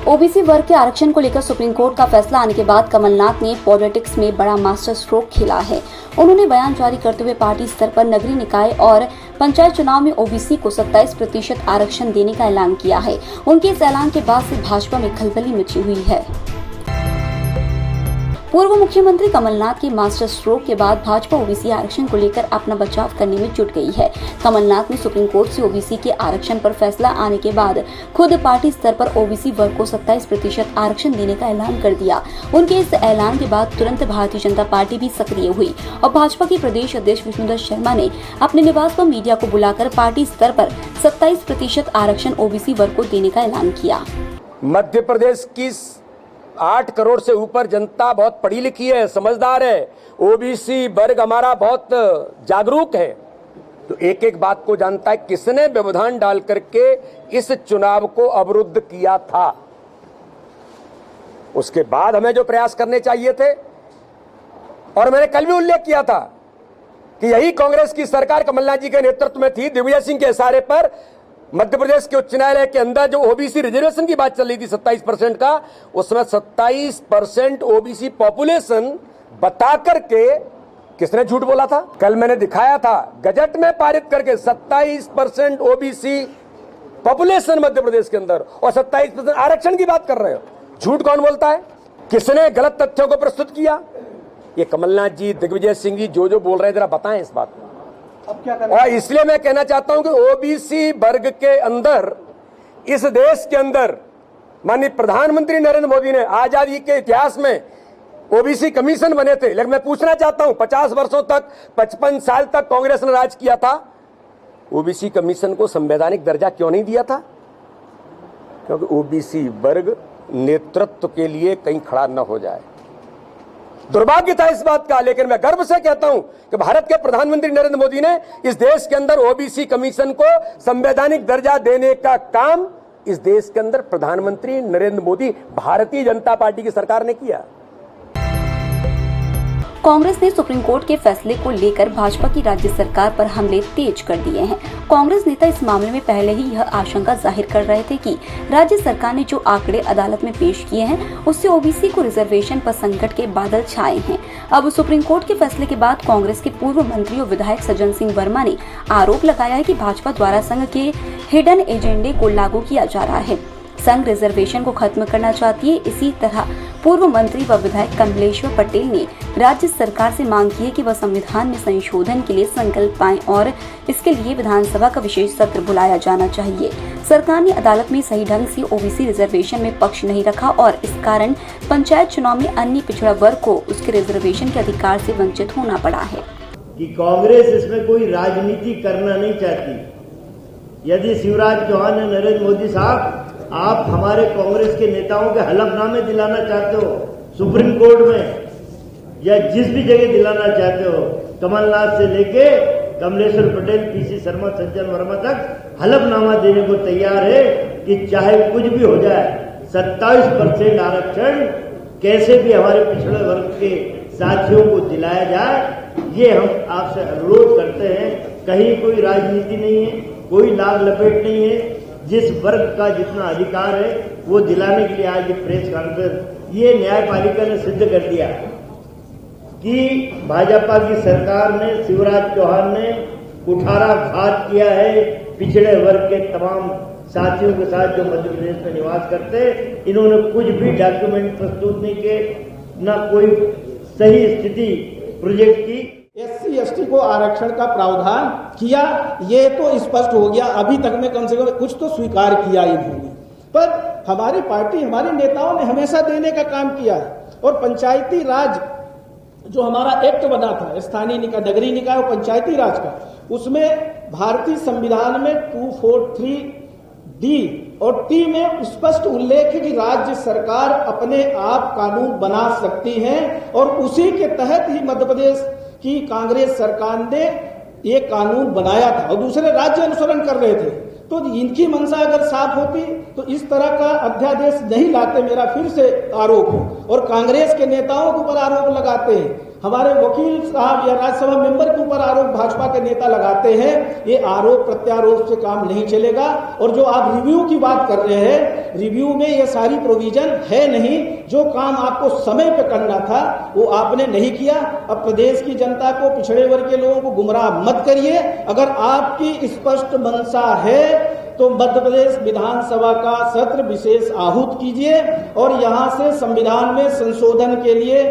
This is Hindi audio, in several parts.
ओबीसी वर्ग के आरक्षण को लेकर सुप्रीम कोर्ट का फैसला आने के बाद कमलनाथ ने पॉलिटिक्स में बड़ा मास्टर स्ट्रोक खेला है। उन्होंने बयान जारी करते हुए पार्टी स्तर पर नगरीय निकाय और पंचायत चुनाव में ओबीसी को 27% आरक्षण देने का ऐलान किया है। उनके इस ऐलान के बाद से भाजपा में खलबली मची हुई है। पूर्व मुख्यमंत्री कमलनाथ के मास्टर स्ट्रोक के बाद भाजपा ओबीसी आरक्षण को लेकर अपना बचाव करने में जुट गई है। कमलनाथ ने सुप्रीम कोर्ट से ओबीसी के आरक्षण पर फैसला आने के बाद खुद पार्टी स्तर पर ओबीसी वर्ग को 27% आरक्षण देने का ऐलान कर दिया। उनके इस ऐलान के बाद तुरंत भारतीय जनता पार्टी भी सक्रिय हुई और भाजपा के प्रदेश अध्यक्ष विष्णुदत्त शर्मा ने अपने निवास पर मीडिया को बुलाकर पार्टी स्तर पर 27% आरक्षण ओबीसी वर्ग को देने का ऐलान किया। मध्य प्रदेश की 8 करोड़ से ऊपर जनता बहुत पढ़ी लिखी है, समझदार है। ओबीसी वर्ग हमारा बहुत जागरूक है, तो एक एक बात को जानता है। किसने व्यवधान डाल करके इस चुनाव को अवरुद्ध किया था, उसके बाद हमें जो प्रयास करने चाहिए थे। और मैंने कल भी उल्लेख किया था कि यही कांग्रेस की सरकार कमलनाथ जी के नेतृत्व में थी। दिग्विजय सिंह के इशारे पर मध्य प्रदेश के उच्च न्यायालय के अंदर जो ओबीसी रिजर्वेशन की बात चल रही थी 27% का, उसमें 27% ओबीसी पॉपुलेशन बता करके किसने झूठ बोला था? कल मैंने दिखाया था गजट में पारित करके 27% ओबीसी पॉपुलेशन मध्य प्रदेश के अंदर और 27% आरक्षण की बात कर रहे हो। झूठ कौन बोलता है? किसने गलत तथ्यों को प्रस्तुत किया? ये कमलनाथ जी, दिग्विजय सिंह जी जो बोल रहे हैं, जरा बताएं इस बात को। और इसलिए मैं कहना चाहता हूं कि ओबीसी वर्ग के अंदर, इस देश के अंदर माननीय प्रधानमंत्री नरेंद्र मोदी ने आजादी के इतिहास में ओबीसी कमीशन बने थे। लेकिन मैं पूछना चाहता हूं, 50 वर्षों तक, 55 साल तक कांग्रेस ने राज किया था, ओबीसी कमीशन को संवैधानिक दर्जा क्यों नहीं दिया था? क्योंकि ओबीसी वर्ग नेतृत्व के लिए कहीं खड़ा न हो जाए। दुर्भाग्य था इस बात का, लेकिन मैं गर्व से कहता हूं कि भारत के प्रधानमंत्री नरेंद्र मोदी ने इस देश के अंदर ओबीसी कमीशन को संवैधानिक दर्जा देने का काम इस देश के अंदर प्रधानमंत्री नरेंद्र मोदी, भारतीय जनता पार्टी की सरकार ने किया। कांग्रेस ने सुप्रीम कोर्ट के फैसले को लेकर भाजपा की राज्य सरकार पर हमले तेज कर दिए हैं। कांग्रेस नेता इस मामले में पहले ही यह आशंका जाहिर कर रहे थे कि राज्य सरकार ने जो आंकड़े अदालत में पेश किए हैं, उससे ओबीसी को रिजर्वेशन पर संकट के बादल छाए हैं। अब सुप्रीम कोर्ट के फैसले के बाद कांग्रेस के पूर्व मंत्री और विधायक सज्जन सिंह वर्मा ने आरोप लगाया है कि भाजपा द्वारा संघ के हिडन एजेंडे को लागू किया जा रहा है। संघ रिजर्वेशन को खत्म करना चाहती है। इसी तरह पूर्व मंत्री व विधायक कमलेश्वर पटेल ने राज्य सरकार से मांग की है कि वह संविधान में संशोधन के लिए संकल्प पाएं और इसके लिए विधानसभा का विशेष सत्र बुलाया जाना चाहिए। सरकार ने अदालत में सही ढंग से ओबीसी रिजर्वेशन में पक्ष नहीं रखा और इस कारण पंचायत चुनाव में अन्य पिछड़ा वर्ग को उसके रिजर्वेशन के अधिकार से वंचित होना पड़ा है। कि कांग्रेस इसमें कोई राजनीति करना नहीं चाहती। यदि शिवराज चौहान और नरेंद्र मोदी साहब, आप हमारे कांग्रेस के नेताओं के हलफनामे दिलाना चाहते हो सुप्रीम कोर्ट में, या जिस भी जगह दिलाना चाहते हो, कमलनाथ से लेके कमलेश्वर पटेल, पीसी शर्मा, सज्जन वर्मा तक हलफनामा देने को तैयार है कि चाहे कुछ भी हो जाए 27% आरक्षण कैसे भी हमारे पिछड़े वर्ग के साथियों को दिलाया जाए। ये हम आपसे अनुरोध करते हैं। कहीं कोई राजनीति नहीं है, कोई लाभ लपेट नहीं है। जिस वर्ग का जितना अधिकार है वो दिलाने के लिए आज ये प्रेस कॉन्फ्रेंस, ये न्यायपालिका ने सिद्ध कर दिया कि भाजपा की सरकार ने, शिवराज चौहान ने कुठाराघात किया है पिछड़े वर्ग के तमाम साथियों के साथ जो मध्य प्रदेश में निवास करते। इन्होंने कुछ भी डॉक्यूमेंट प्रस्तुत नहीं किए, न कोई सही स्थिति प्रोजेक्ट की। SC ST को आरक्षण का प्रावधान किया, ये तो स्पष्ट हो गया। अभी तक में कम से कम कुछ तो स्वीकार किया इन्होंने, पर हमारी पार्टी, हमारे नेताओं ने हमेशा देने का काम किया है। और पंचायती राज जो हमारा एक्ट बना था, स्थानीय निकाय, नगरीय निकाय और पंचायती राज का, उसमें भारतीय संविधान में 243D और T में स्पष्ट उल्लेख है कि राज्य सरकार अपने आप कानून बना सकती है और उसी के तहत ही मध्य प्रदेश कि कांग्रेस सरकार ने ये कानून बनाया था और दूसरे राज्य अनुसरण कर रहे थे। तो इनकी मंशा अगर साफ होती तो इस तरह का अध्यादेश नहीं लाते, मेरा फिर से आरोप है। और कांग्रेस के नेताओं के ऊपर आरोप लगाते हैं हमारे वकील साहब या राज्यसभा मेंबर के ऊपर आरोप भाजपा के नेता लगाते हैं, ये आरोप प्रत्यारोप से काम नहीं चलेगा। और जो आप रिव्यू की बात कर रहे हैं, रिव्यू में ये सारी प्रोविजन है नहीं। जो काम आपको समय पे करना था वो आपने नहीं किया। अब प्रदेश की जनता को, पिछड़े वर्ग के लोगों को गुमराह मत करिए। अगर आपकी स्पष्ट मंशा है तो मध्य प्रदेश विधानसभा का सत्र विशेष आहूत कीजिए और यहां से संविधान में संशोधन के लिए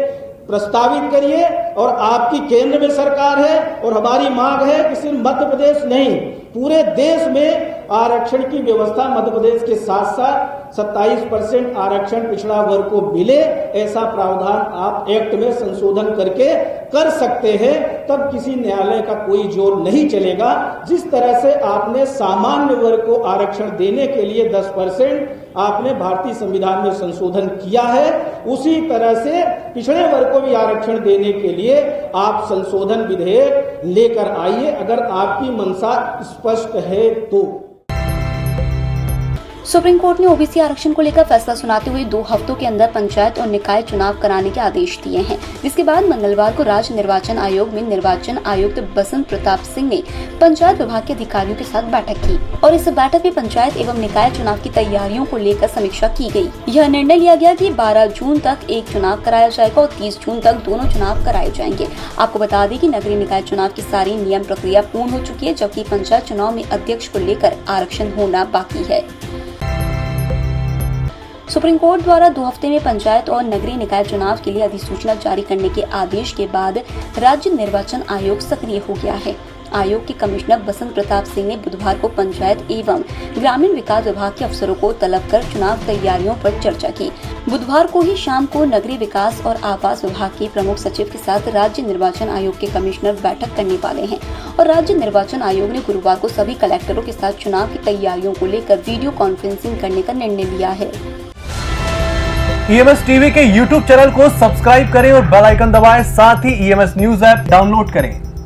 प्रस्तावित करिए। और आपकी केंद्र में सरकार है और हमारी मांग है कि सिर्फ मध्य प्रदेश नहीं, पूरे देश में आरक्षण की व्यवस्था मध्य प्रदेश के साथ साथ 27% आरक्षण पिछड़ा वर्ग को मिले, ऐसा प्रावधान आप एक्ट में संशोधन करके कर सकते हैं। तब किसी न्यायालय का कोई जोर नहीं चलेगा। जिस तरह से आपने सामान्य वर्ग को आरक्षण देने के लिए 10% आपने भारतीय संविधान में संशोधन किया है, उसी तरह से पिछड़े वर्ग को भी आरक्षण देने के लिए आप संशोधन विधेयक लेकर आइए, अगर आपकी मंशा स्पष्ट है तो। सुप्रीम कोर्ट ने ओबीसी आरक्षण को लेकर फैसला सुनाते हुए 2 हफ्तों के अंदर पंचायत और निकाय चुनाव कराने के आदेश दिए हैं, जिसके बाद मंगलवार को राज्य निर्वाचन आयोग में निर्वाचन आयुक्त बसंत प्रताप सिंह ने पंचायत विभाग के अधिकारियों के साथ बैठक की और इस बैठक में पंचायत एवं निकाय चुनाव की तैयारियों को लेकर समीक्षा की गई। यह निर्णय लिया गया कि 12 जून तक एक चुनाव कराया जाएगा और 30 जून तक दोनों चुनाव कराए जाएंगे। आपको बता दें कि नगरीय निकाय चुनाव की सारी नियम प्रक्रिया पूर्ण हो चुकी है, जबकि पंचायत चुनाव में अध्यक्ष को लेकर आरक्षण होना बाकी है। सुप्रीम कोर्ट द्वारा 2 हफ्ते में पंचायत और नगरीय निकाय चुनाव के लिए अधिसूचना जारी करने के आदेश के बाद राज्य निर्वाचन आयोग सक्रिय हो गया है। आयोग के कमिश्नर बसंत प्रताप सिंह ने बुधवार को पंचायत एवं ग्रामीण विकास विभाग के अफसरों को तलब कर चुनाव तैयारियों पर चर्चा की। बुधवार को ही शाम को नगरीय विकास और आवास विभाग के प्रमुख सचिव के साथ राज्य निर्वाचन आयोग के कमिश्नर बैठक करने वाले हैं और राज्य निर्वाचन आयोग ने गुरुवार को सभी कलेक्टरों के साथ चुनाव की तैयारियों को लेकर वीडियो कॉन्फ्रेंसिंग करने का निर्णय लिया है। EMS टीवी के YouTube चैनल को सब्सक्राइब करें और बेल आइकन दबाएं, साथ ही EMS न्यूज ऐप डाउनलोड करें।